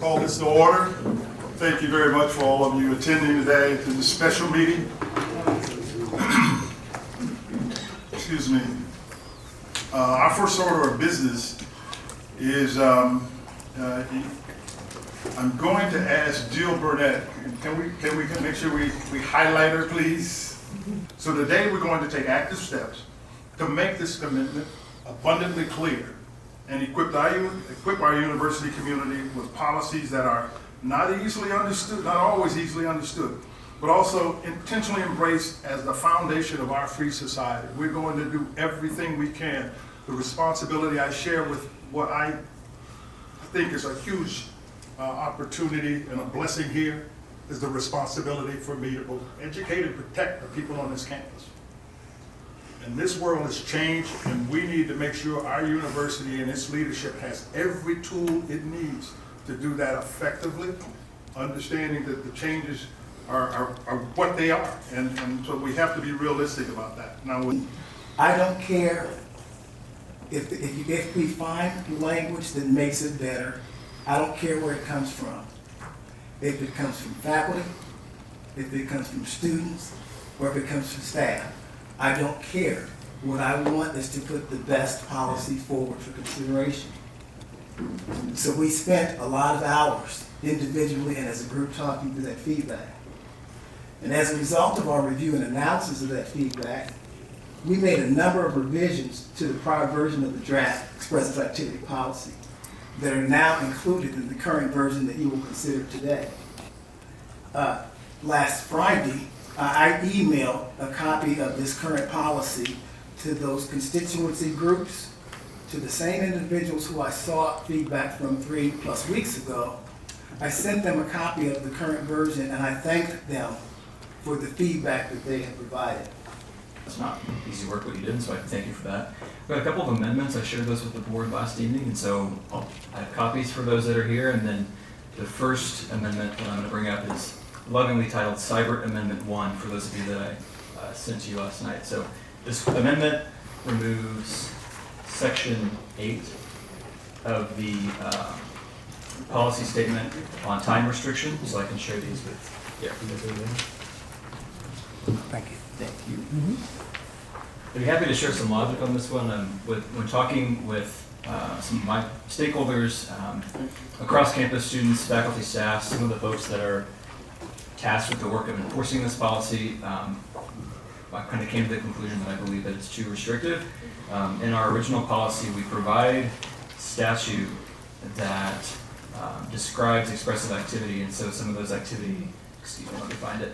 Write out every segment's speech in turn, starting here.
Call this to order. Thank you very much for all of you attending today to this special meeting. Excuse me. Our first order of business is I'm going to ask Jill Burnett. Can we make sure we highlight her, please? So today we're going to take active steps to make this commitment abundantly clear and equip our university community with policies that are not easily understood, not always easily understood, but also intentionally embraced as the foundation of our free society. We're going to do everything we can. The responsibility I share with what I think is a huge opportunity and a blessing here is the responsibility for me to both educate and protect the people on this campus. And this world has changed, and we need to make sure our university and its leadership has every tool it needs to do that effectively, understanding that the changes are what they are, and so we have to be realistic about that. Now, I don't care if we find language that makes it better. I don't care where it comes from. If it comes from faculty, if it comes from students, or if it comes from staff. I don't care. What I want is to put the best policy forward for consideration. So we spent a lot of hours individually and as a group talking through that feedback. And as a result of our review and analysis of that feedback, we made a number of revisions to the prior version of the draft Expressive Activity Policy that are now included in the current version that you will consider today. Last Friday, I emailed a copy of this current policy to those constituency groups, to the same individuals who I sought feedback from 3+ weeks ago. I sent them a copy of the current version, and I thanked them for the feedback that they have provided. It's not easy work what you did, so I can thank you for that. We've got a couple of amendments. I shared those with the board last evening, and so I have copies for those that are here. And then the first amendment that I'm going to bring up is lovingly titled Cyber Amendment 1 for those of you that I sent to you last night. So this amendment removes Section 8 of the policy statement on time restriction, so I can share these with you guys over there. Thank you. Thank you. I'd be happy to share some logic on this one. When talking with some of my stakeholders, across campus, students, faculty, staff, some of the folks that are tasked with the work of enforcing this policy, I kind of came to the conclusion that I believe that it's too restrictive. In our original policy, we provide statute that describes expressive activity, and so some of those activity, let me find it.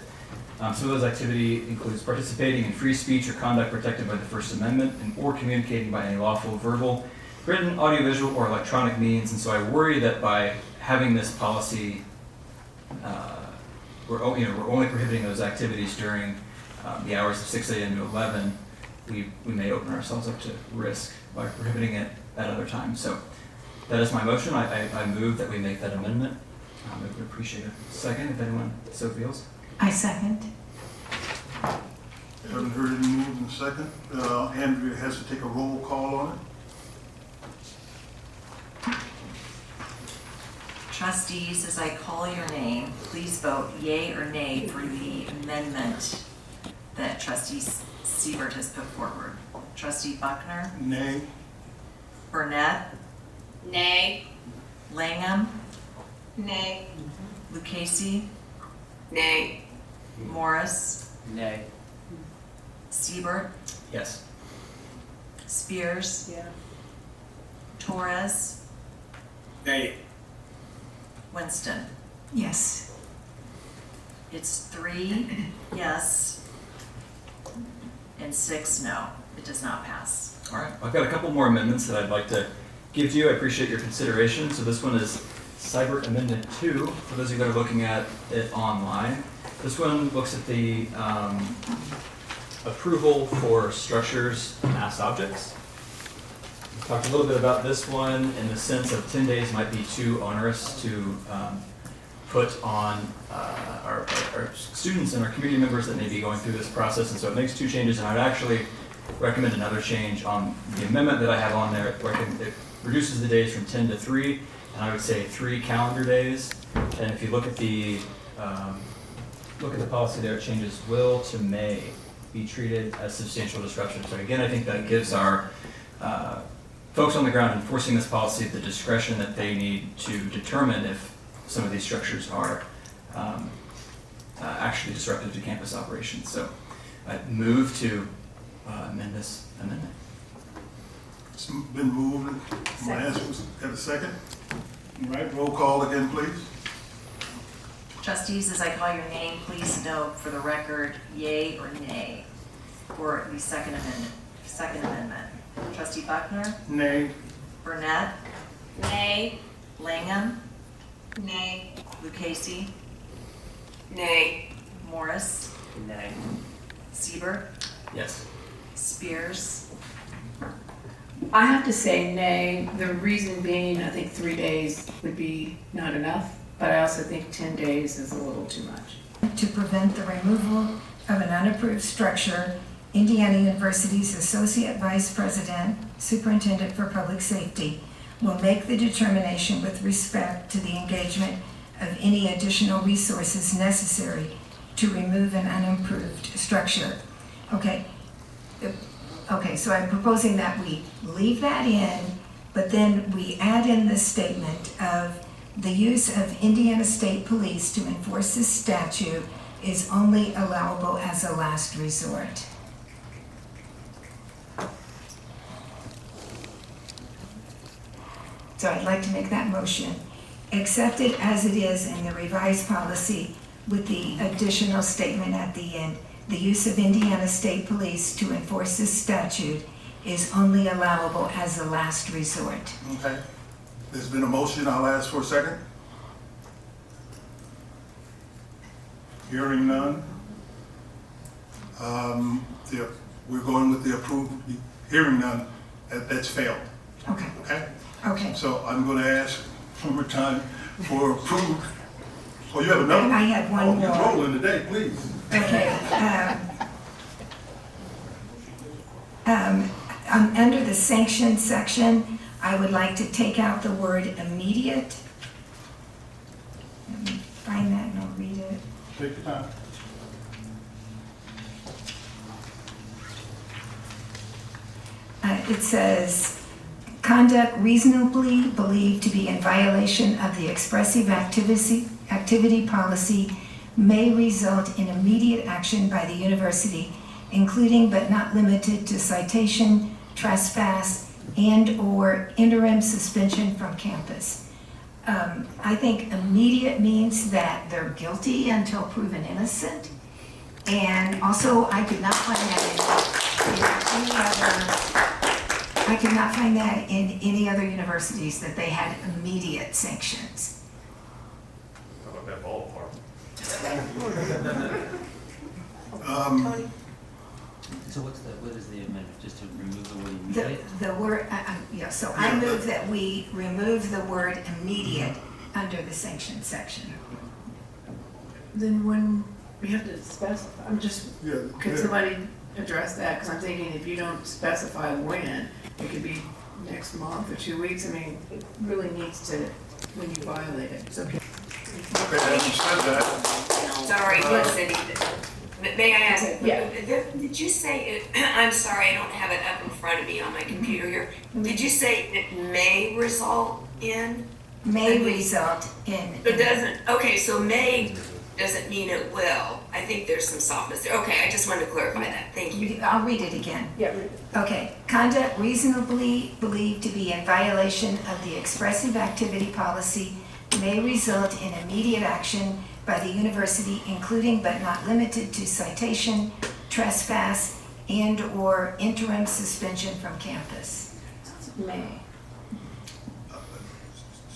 Some of those activity includes participating in free speech or conduct protected by the First Amendment, or communicating by any lawful, verbal, written, audiovisual, or electronic means. And so I worry that by having this policy, we're only prohibiting those activities during the hours of 6 a.m. to 11. We may open ourselves up to risk by prohibiting it at other times. So that is my motion. I move that we make that amendment. I would appreciate a second if anyone so feels. I second. haven't heard any move in a second. Andrea has to take a roll call on it. Trustees, as I call your name, please vote yea or nay for the amendment that Trustee Siebert has put forward. Trustee Buckner? Nay. Burnett? Nay. Langham? Nay. Lucchese? Nay. Morris? Nay. Siebert? Yes. Spears? Yeah. Torres? Nay. Winston? Yes. It's 3 yes and 6 no. It does not pass. All right. I've got a couple more amendments that I'd like to give to you. I appreciate your consideration. So this one is Cyber Amendment 2, for those of you that are looking at it online. This one looks at the approval for structures as objects. We talked a little bit about this one in the sense of 10 days might be too onerous to put on our students and our community members that may be going through this process, and so it makes 2 changes, and I'd actually recommend another change on the amendment that I have on there. It reduces the days from 10 to 3, and I would say 3 calendar days. And if you look at the policy there, it changes will to may be treated as substantial disruption. So again, I think that gives our folks on the ground enforcing this policy the discretion that they need to determine if some of these structures are actually disruptive to campus operations. So I move to amend this amendment. It's been moved. My answer was, got a second? All right, roll call again, please. Trustees, as I call your name, please note for the record, yay or nay for the second amendment. Trustee Buckner, Nay. Burnett, Nay. Langham, Nay. Lucchese, Nay. Morris, Nay. Siebert, Yes. Spears, I have to say nay. The reason being, I think 3 days would be not enough, but I also think 10 days is a little too much. To prevent the removal of an unapproved structure, Indiana University's Associate Vice President, Superintendent for Public Safety, will make the determination with respect to the engagement of any additional resources necessary to remove an unapproved structure. Okay, so I'm proposing that we leave that in, but then we add in the statement of the use of Indiana State Police to enforce this statute is only allowable as a last resort. So I'd like to make that motion. Accept it as it is in the revised policy with the additional statement at the end. The use of Indiana State Police to enforce this statute is only allowable as a last resort. Okay. There's been a motion. I'll ask for a second. Hearing none. We're going with the approved. Hearing none. That's failed. Okay, Okay? okay. So I'm going to ask one more time for approved. Oh, you have another? I had one Oh, more. you're rolling today, please. Okay. Under the sanctions section, I would like to take out the word immediate. Let me find that and I'll read it. Take your time. It says, conduct reasonably believed to be in violation of the expressive activity policy may result in immediate action by the university, including but not limited to citation, trespass, and/or interim suspension from campus. I think immediate means that they're guilty until proven innocent. And also, I could not find that in any other universities that they had immediate sanctions. How about that ballpark? So what is the amendment, just to remove the word The, immediate? the word, so I move that we remove the word immediate under the sanctions section. Then when we have to specify, could somebody address that? Because I'm thinking if you don't specify when, it could be next month or 2 weeks. I mean, it really needs to, when you violate it. So Okay, as you said that, Sorry, Cindy. May I ask? Yeah. Did you say, I'm sorry, I don't have it up in front of me on my computer here. Did you say it may result in? May result in. It doesn't, okay, so may doesn't mean it will. I think there's some softness there. Okay, I just wanted to clarify that. Thank you. I'll read it again. Yeah. Okay, conduct reasonably believed to be in violation of the expressive activity policy may result in immediate action by the university, including but not limited to citation, trespass, and/or interim suspension from campus. May.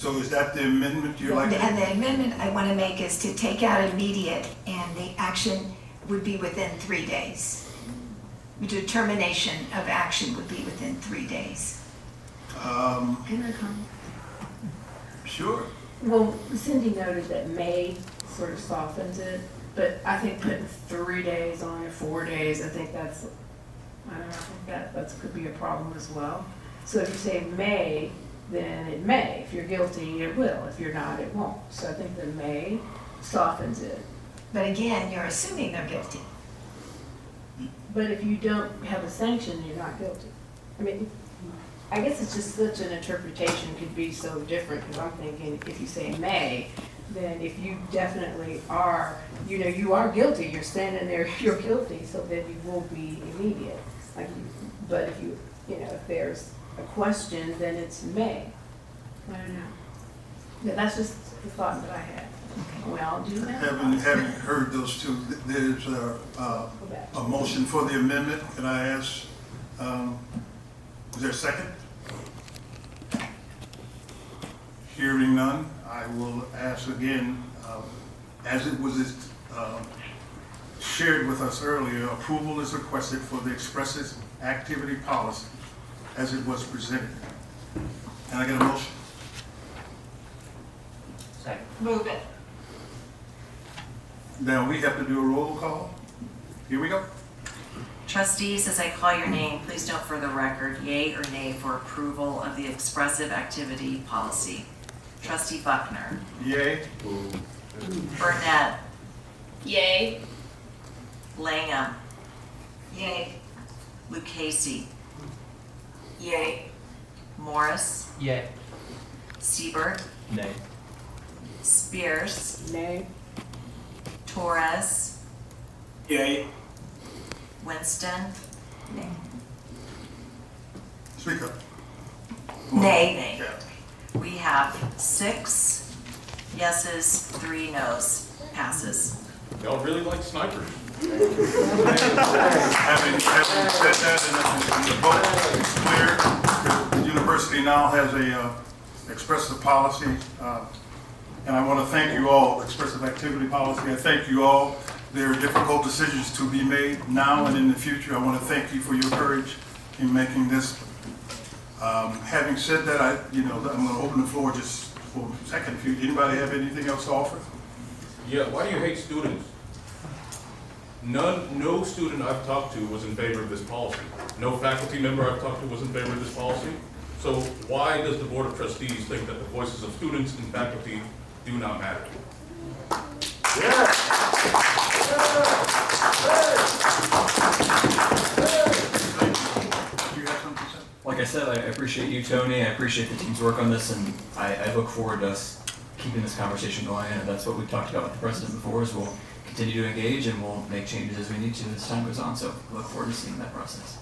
so is that the amendment you like? And the amendment I want to make is to take out immediate, and the action would be within 3 days. The determination of action would be within 3 days. Can I comment? Sure. Well, Cindy noted that may sort of softens it, but I think putting 3 days on it, 4 days, I think that's, I don't know, I think that could be a problem as well. So if you say may then it may. If you're guilty, it will. If you're not, it won't. So I think the may softens it. But again, you're assuming they're guilty. But if you don't have a sanction, you're not guilty. I mean, I guess it's just such an interpretation could be so different, because I'm thinking if you say may, then if you definitely are, you are guilty, you're standing there, you're guilty, so then you will be immediate. But if if there's a question, then it's may. I don't know. Yeah, that's just the thought that I had. We all do that? Having heard those two, there's a motion for the amendment. Can I ask, is there a second? Hearing none, I will ask again, as it was shared with us earlier, approval is requested for the Expressive Activity Policy as it was presented. Can I get a motion? Second. Move it. Now we have to do a roll call. Here we go. Trustees, as I call your name, please note for the record, yea or nay for approval of the Expressive Activity Policy. Trustee Buckner. Yay. Burnett. Yay. Langham. Yay. Lucchese. Yay. Morris. Yay. Siebert. Nay. Spears. Nay. Torres. Yay. Winston. Nay. Speak up. Nay. Yeah. We have 6 yeses, 3 nos. Passes. Y'all really like snipers. Having said that, and the vote is clear, the university now has a expressive policy, and I want to thank you all, expressive activity policy. I thank you all. There are difficult decisions to be made now and in the future. I want to thank you for your courage in making this. Having said that, I'm going to open the floor just for a second. If anybody have anything else to offer? Yeah, why do you hate students? No student I've talked to was in favor of this policy. No faculty member I've talked to was in favor of this policy. So why does the Board of Trustees think that the voices of students and faculty do not matter? Like I said, I appreciate you, Tony. I appreciate the team's work on this, and I look forward to us keeping this conversation going. And that's what we've talked about with the president before, is we'll continue to engage and we'll make changes as we need to as time goes on. So I look forward to seeing that process.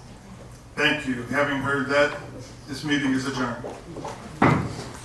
Thank you. Having heard that, this meeting is adjourned.